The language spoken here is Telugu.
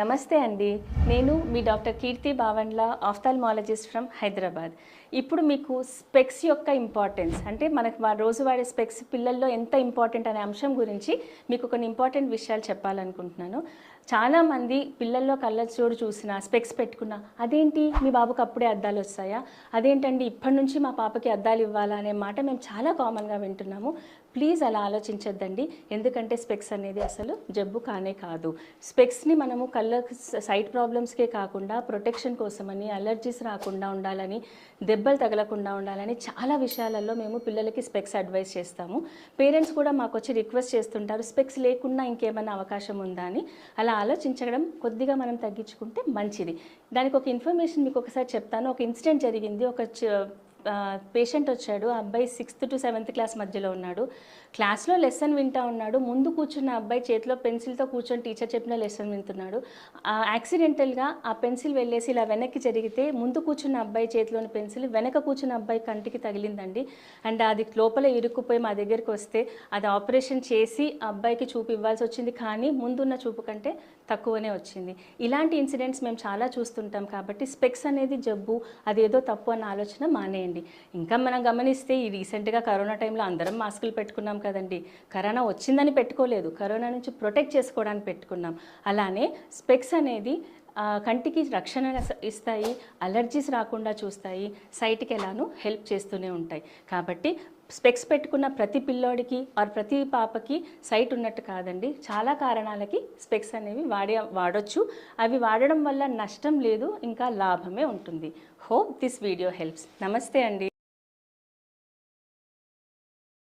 నమస్తే అండి. నేను మీ doctor Keerthi Bavanla ophthalmologist from Hyderabad. ఇప్పుడు మీకు స్పెక్స్ యొక్క ఇంపార్టెన్స్ అంటే మనకు రోజు వాడే స్పెక్స్ పిల్లల్లో ఎంత ఇంపార్టెంట్ అనే అంశం గురించి మీకు కొన్ని ఇంపార్టెంట్ విషయాలు చెప్పాలనుకుంటున్నాను. చాలామంది పిల్లల్లో కళ్ళజోడు చూసినా స్పెక్స్ పెట్టుకున్నా అదేంటి మీ బాబుకి అప్పుడే అద్దాలు వస్తాయా, అదేంటండి ఇప్పటి నుంచి మా పాపకి అద్దాలు ఇవ్వాలా అనే మాట మేము చాలా కామన్గా వింటున్నాము. ప్లీజ్ అలా ఆలోచించొద్దండి. ఎందుకంటే స్పెక్స్ అనేది అసలు జబ్బు కానే కాదు. స్పెక్స్ని మనము కళ్ళ సైట్ ప్రాబ్లమ్స్కే కాకుండా ప్రొటెక్షన్ కోసమని, అలర్జీస్ రాకుండా ఉండాలని, దెబ్బలు తగలకుండా ఉండాలని చాలా విషయాలలో మేము పిల్లలకి స్పెక్స్ అడ్వైస్ చేస్తాము. పేరెంట్స్ కూడా మాకు వచ్చి రిక్వెస్ట్ చేస్తుంటారు స్పెక్స్ లేకుండా ఇంకేమైనా అవకాశం ఉందా అని. అలా ఆలోచించడం కొద్దిగా మనం తగ్గించుకుంటే మంచిది. దానికి ఒక ఇన్ఫర్మేషన్ మీకు ఒకసారి చెప్తాను. ఒక ఇన్సిడెంట్ జరిగింది. ఒక పేషెంట్ వచ్చాడు. ఆ అబ్బాయి 6th to 7th క్లాస్ మధ్యలో ఉన్నాడు. క్లాస్లో లెసన్ వింటూ ఉన్నాడు. ముందు కూర్చున్న అబ్బాయి చేతిలో పెన్సిల్తో కూర్చొని టీచర్ చెప్పిన లెసన్ వింటున్నాడు. యాక్సిడెంటల్గా ఆ పెన్సిల్ వెళ్ళేసి ఇలా వెనక్కి జరిగితే ముందు కూర్చున్న అబ్బాయి చేతిలోని పెన్సిల్ వెనక కూర్చున్న అబ్బాయి కంటికి తగిలిందండి. అండ్ అది లోపల ఇరుక్కుపోయి మా దగ్గరికి వస్తే అది ఆపరేషన్ చేసి ఆ అబ్బాయికి చూపు ఇవ్వాల్సి వచ్చింది. కానీ ముందున్న చూపు కంటే తక్కువనే వచ్చింది. ఇలాంటి ఇన్సిడెంట్స్ మేము చాలా చూస్తుంటాం. కాబట్టి స్పెక్స్ అనేది జబ్బు, అదేదో తప్పు అన్న ఆలోచన మానేయండి. ఇంకా మనం గమనిస్తే ఈ రీసెంట్గా కరోనా టైంలో అందరం మాస్కులు పెట్టుకున్నాం కదండి. కరోనా వచ్చిందని పెట్టుకోలేదు, కరోనా నుంచి ప్రొటెక్ట్ చేసుకోవడానికి పెట్టుకున్నాం. అలానే స్పెక్స్ అనేది కంటికి రక్షణ ఇస్తాయి, అలర్జీస్ రాకుండా చూస్తాయి, సైట్కి ఎలానూ హెల్ప్ చేస్తూనే ఉంటాయి. కాబట్టి స్పెక్స్ పెట్టుకున్న ప్రతి పిల్లోడికి ఆర్ ప్రతి పాపకి సైట్ ఉన్నట్టు కాదండి. చాలా కారణాలకి స్పెక్స్ అనేవి వాడొచ్చు. అవి వాడడం వల్ల నష్టం లేదు, ఇంకా లాభమే ఉంటుంది. Hope this video helps. నమస్తే అండి.